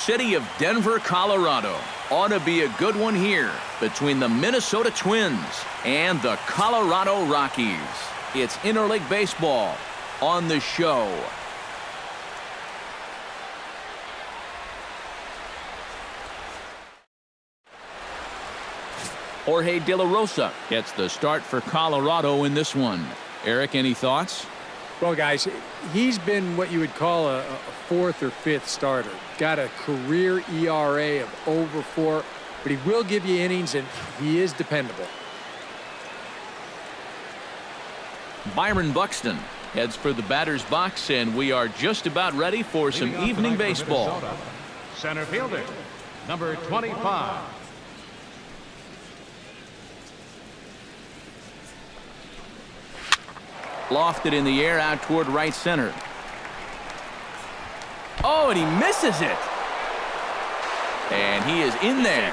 City of Denver, Colorado. Ought to be a good one here between the Minnesota Twins and the Colorado Rockies. It's interleague baseball on the show. Jorge De La Rosa gets the start for Colorado in this one. Eric, any thoughts? Well, guys, he's been what you would call a fourth or fifth starter. Got a career ERA of over 4, but he will give you innings, and he is dependable. Byron Buxton heads for the batter's box, and we are just about ready for some evening baseball. Center fielder, number 25. Lofted in the air out toward right center. Oh, and he misses it. And he is in there.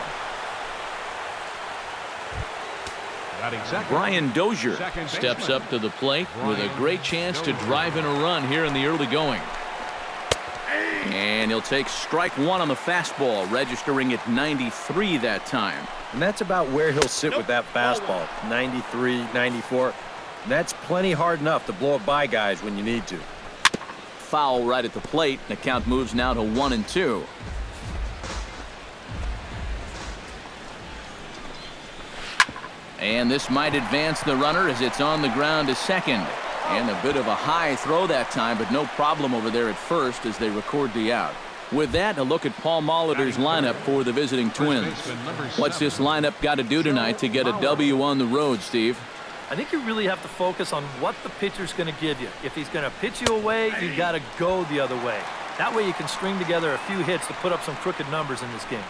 Brian Dozier steps up to the plate with a great chance to drive in a run here in the early going. And he'll take strike one on the fastball, registering at 93 that time. And that's about where he'll sit with that fastball, 93, 94. That's plenty hard enough to blow it by guys when you need to. Foul right at the plate. The count moves now to 1-2. And this might advance the runner as it's on the ground to second. And a bit of a high throw that time, but no problem over there at first as they record the out. With that, a look at Paul Molitor's lineup for the visiting Twins. What's this lineup got to do tonight to get a W on the road, Steve? I think you really have to focus on what the pitcher's going to give you. If he's going to pitch you away, you got to go the other way. That way you can string together a few hits to put up some crooked numbers in this game.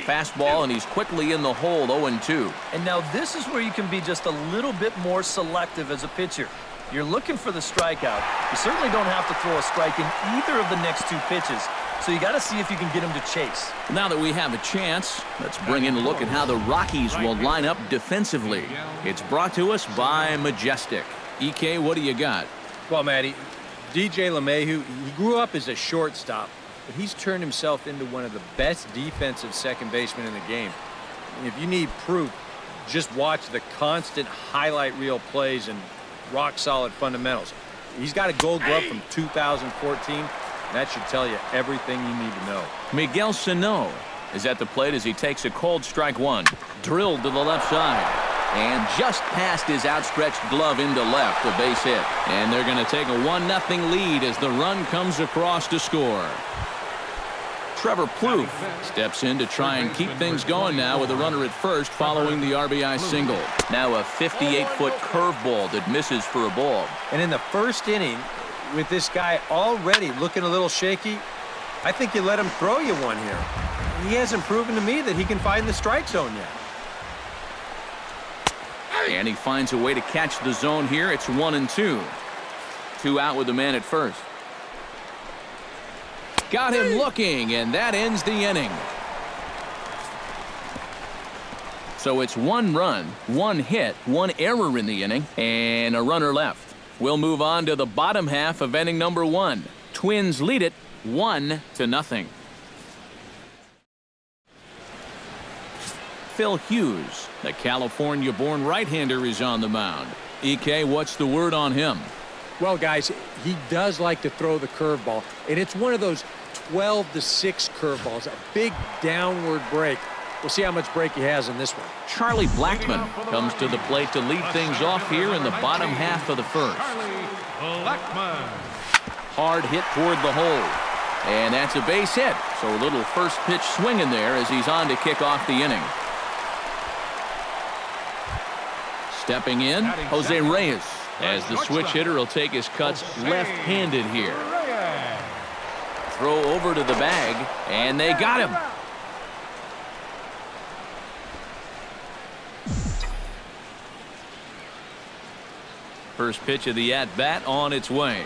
Fastball, and he's quickly in the hole, 0-2. And now this is where you can be just a little bit more selective as a pitcher. You're looking for the strikeout. You certainly don't have to throw a strike in either of the next two pitches. So you got to see if you can get him to chase. Now that we have a chance, let's bring in a look at how the Rockies will line up defensively. It's brought to us by Majestic. EK, what do you got? Well, Matty, DJ LeMahieu, he grew up as a shortstop, but he's turned himself into one of the best defensive second basemen in the game. If you need proof, just watch the constant highlight reel plays and rock-solid fundamentals. He's got a gold glove from 2014. That should tell you everything you need to know. Miguel Sano is at the plate as he takes a cold strike one. Drilled to the left side. And just past his outstretched glove into left, a base hit. And they're going to take a 1-0 lead as the run comes across to score. Trevor Plouffe steps in to try and keep things going now with a runner at first following the RBI single. Now a 58-foot curveball that misses for a ball. And in the first inning, with this guy already looking a little shaky, I think you let him throw you one here. He hasn't proven to me that he can find the strike zone yet. And he finds a way to catch the zone here. It's 1-2. 2 out with the man at first. Got him looking, and that ends the inning. So it's 1 run, 1 hit, 1 error in the inning, and a runner left. We'll move on to the bottom half of inning number 1. Twins lead it 1-0. Phil Hughes, the California-born right-hander, is on the mound. EK, what's the word on him? Well, guys, he does like to throw the curveball, and it's one of those 12-6 curveballs, a big downward break. We'll see how much break he has in this one. Charlie Blackmon comes to the plate to lead things off here in the bottom half of the first. Hard hit toward the hole. And that's a base hit. So a little first pitch swing in there as he's on to kick off the inning. Stepping in, Jose Reyes, as the switch hitter will take his cuts left-handed here. Throw over to the bag, and they got him. First pitch of the at-bat on its way.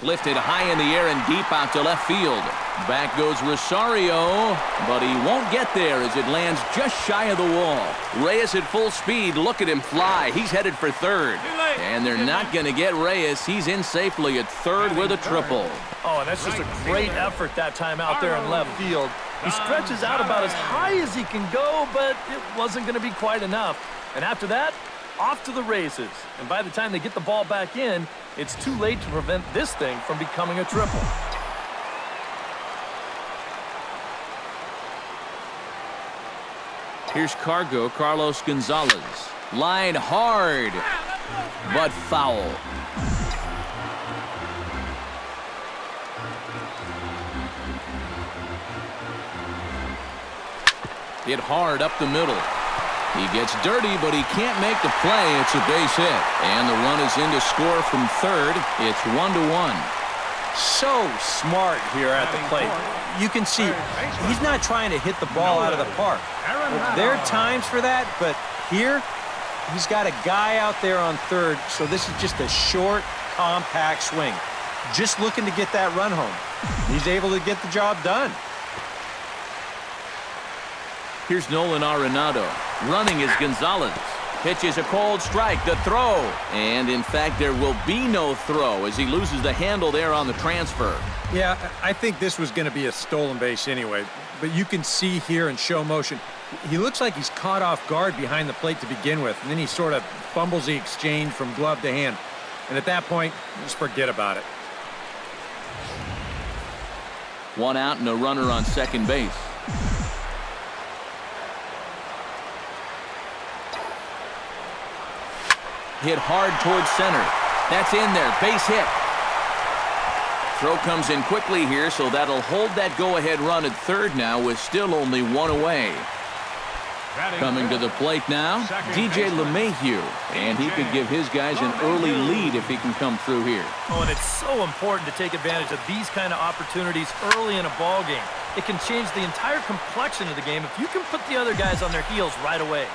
Lifted high in the air and deep out to left field. Back goes Rosario, but he won't get there as it lands just shy of the wall. Reyes at full speed. Look at him fly. He's headed for third. And they're not going to get Reyes. He's in safely at third with a triple. Oh, and that's just a great effort that time out there in left field. He stretches out about as high as he can go, but it wasn't going to be quite enough. And after that, off to the races. And by the time they get the ball back in, it's too late to prevent this thing from becoming a triple. Here's Carlos Gonzalez. Line hard, but foul. Hit hard up the middle. He gets dirty, but he can't make the play. It's a base hit. And the run is in to score from third. It's 1-1. So smart here at the plate. You can see he's not trying to hit the ball out of the park. There are times for that, but here he's got a guy out there on third, so this is just a short, compact swing. Just looking to get that run home. He's able to get the job done. Here's Nolan Arenado. Running is Gonzalez. Pitches a cold strike. The throw. And, in fact, there will be no throw as he loses the handle there on the transfer. Yeah, I think this was going to be a stolen base anyway. But you can see here in show motion, he looks like he's caught off guard behind the plate to begin with. And then he sort of fumbles the exchange from glove to hand. And at that point, just forget about it. 1 out and a runner on second base. Hit hard towards center. That's in there. Base hit. Throw comes in quickly here, so that'll hold that go-ahead run at third now with still only 1 away. Coming to the plate now, DJ LeMahieu. And he could give his guys an early lead if he can come through here. Oh, and it's so important to take advantage of these kind of opportunities early in a ball game. It can change the entire complexion of the game if you can put the other guys on their heels right away.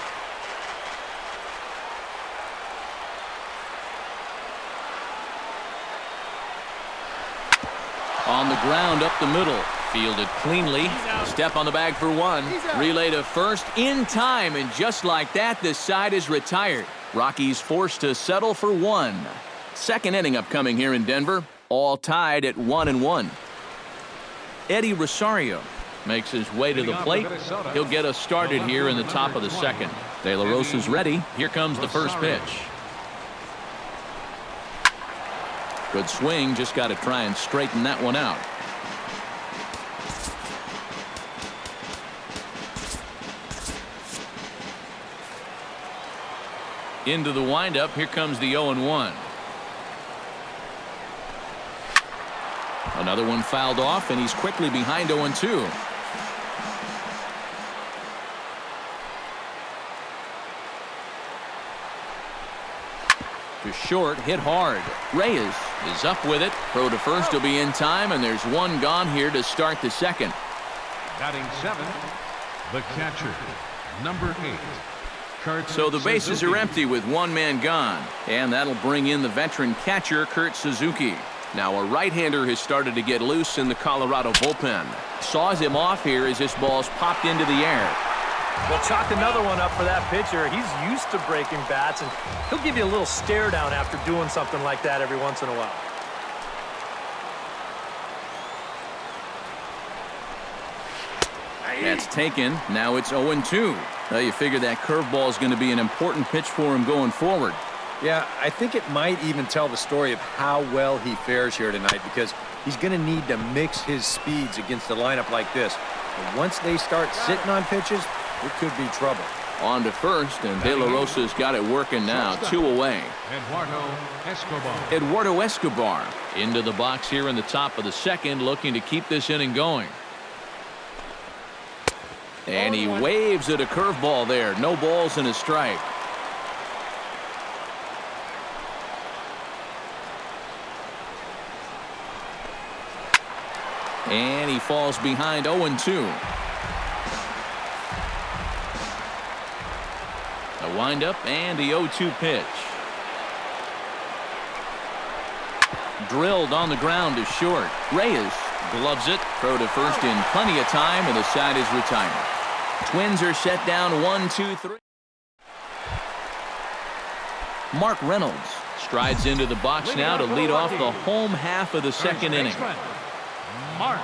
On the ground up the middle. Fielded cleanly. Step on the bag for 1. Relay to first in time. And just like that, this side is retired. Rockies forced to settle for 1. Second inning upcoming here in Denver. All tied at 1-1. Eddie Rosario makes his way to the plate. He'll get us started here in the top of the second. De La Rosa's ready. Here comes the first pitch. Good swing, just got to try and straighten that one out. Into the windup, here comes the 0-1. Another one fouled off, and he's quickly behind 0-2. To short, hit hard. Reyes is up with it. Throw to first will be in time, and there's 1 gone here to start the second. Batting 7, the catcher, number 8. So the bases are empty with 1 man gone, and that'll bring in the veteran catcher, Kurt Suzuki. Now a right-hander has started to get loose in the Colorado bullpen. Saws him off here as this ball's popped into the air. Well, chalk another one up for that pitcher. He's used to breaking bats, and he'll give you a little stare down after doing something like that every once in a while. That's taken. Now it's 0-2. Well, you figure that curveball is going to be an important pitch for him going forward. Yeah, I think it might even tell the story of how well he fares here tonight, because he's going to need to mix his speeds against a lineup like this. And once they start sitting on pitches, it could be trouble. On to first, and De La Rosa's got it working now. 2 away. Eduardo Escobar into the box here in the top of the second, looking to keep this inning going. And he waves at a curveball there. No balls and a strike. And he falls behind 0-2. A windup and the 0-2 pitch. Drilled on the ground is short. Reyes gloves it. Throw to first in plenty of time, and the side is retired. Twins are set down 1-2-3. Mark Reynolds strides into the box now to lead off the home half of the second inning. Mark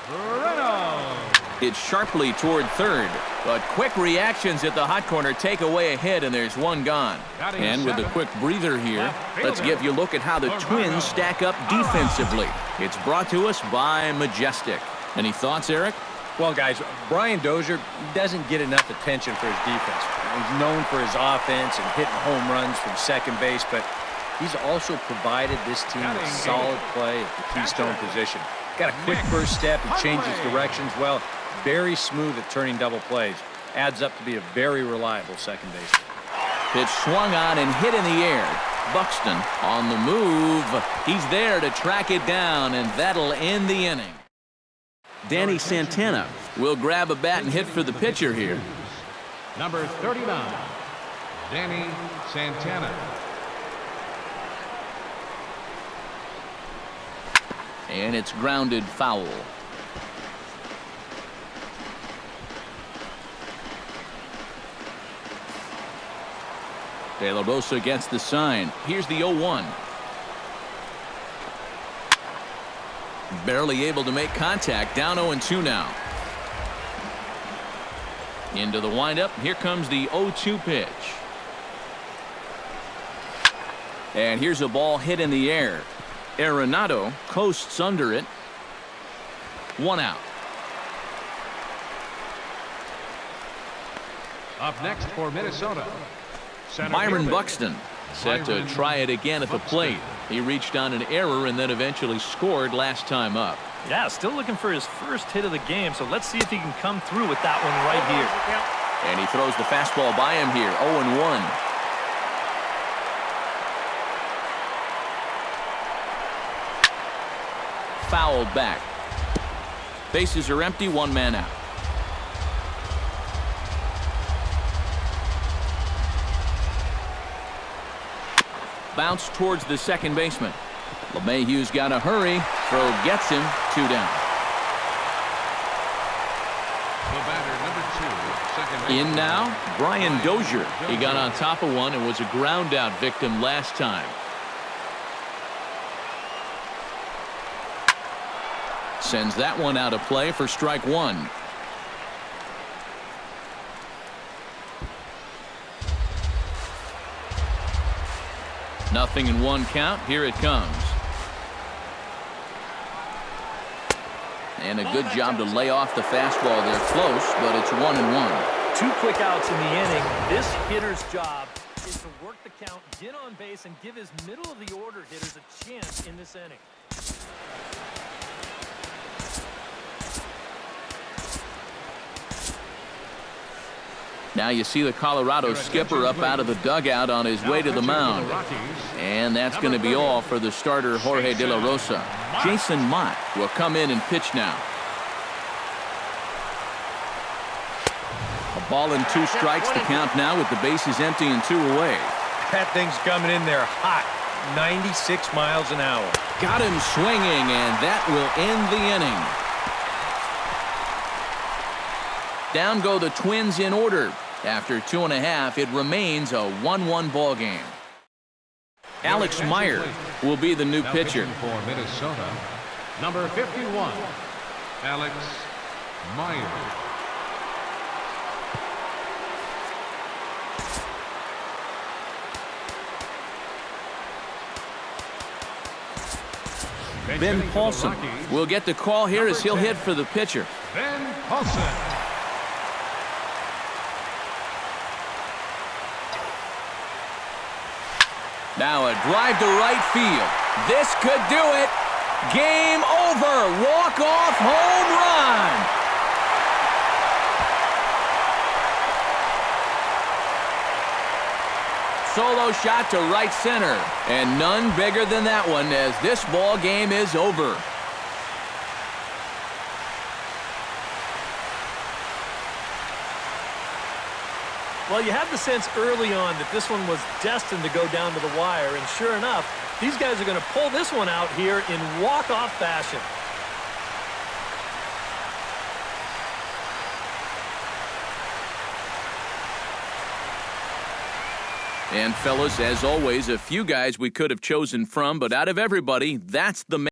Reynolds. It's sharply toward third, but quick reactions at the hot corner take away a hit, and there's one gone. And with a quick breather here, let's give you a look at how the Twins stack up defensively. It's brought to us by Majestic. Any thoughts, Eric? Well, guys, Brian Dozier doesn't get enough attention for his defense. He's known for his offense and hitting home runs from second base, but he's also provided this team a solid play at the keystone position. Got a quick first step. He changes directions well. Very smooth at turning double plays. Adds up to be a very reliable second baseman. Pitch swung on and hit in the air. Buxton on the move. He's there to track it down, and that'll end the inning. Danny Santana will grab a bat and hit for the pitcher here. Number 39, Danny Santana. And it's grounded foul. De La Rosa gets the sign. Here's the 0-1. Barely able to make contact. Down 0-2 now. Into the windup. Here comes the 0-2 pitch. And here's a ball hit in the air. Arenado coasts under it. 1 out. Up next for Minnesota, Byron Buxton set to try it again at the plate. He reached on an error and then eventually scored last time up. Yeah, still looking for his first hit of the game, so let's see if he can come through with that one right here. And he throws the fastball by him here. 0-1. Fouled back. Bases are empty, 1 man out. Bounce towards the second baseman. LeMahieu's got to hurry. Throw gets him. 2 down. the batter, number 2, second In now, Brian Dozier. He got on top of one and was a ground out victim last time. Sends that one out of play for strike 1. Nothing in 1 count. Here it comes. And a good job to lay off the fastball there. Close, but it's 1-1. 2 quick outs in the inning. This hitter's job is to work the count, get on base, and give his middle of the order hitters a chance in this inning. Now you see the Colorado skipper up out of the dugout on his way to the mound. And that's going to be all for the starter, Jorge De La Rosa. Jason Mott will come in and pitch now. A ball and 2 strikes to count now with the bases empty and 2 away. That thing's coming in there hot. 96 miles an hour. Got him swinging, and that will end the inning. Down go the Twins in order. After 2.5, it remains a 1-1 ball game. Alex Meyer will be the new pitcher. For Minnesota, number 51, Alex Meyer. Ben Paulson will get the call here as he'll hit for the pitcher. Ben Paulson. Now a drive to right field. This could do it. Game over. Walk-off home run. Solo shot to right center. And none bigger than that one as this ball game is over. Well, you had the sense early on that this one was destined to go down to the wire, and sure enough, these guys are going to pull this one out here in walk-off fashion. And fellas, as always, a few guys we could have chosen from, but out of everybody, that's the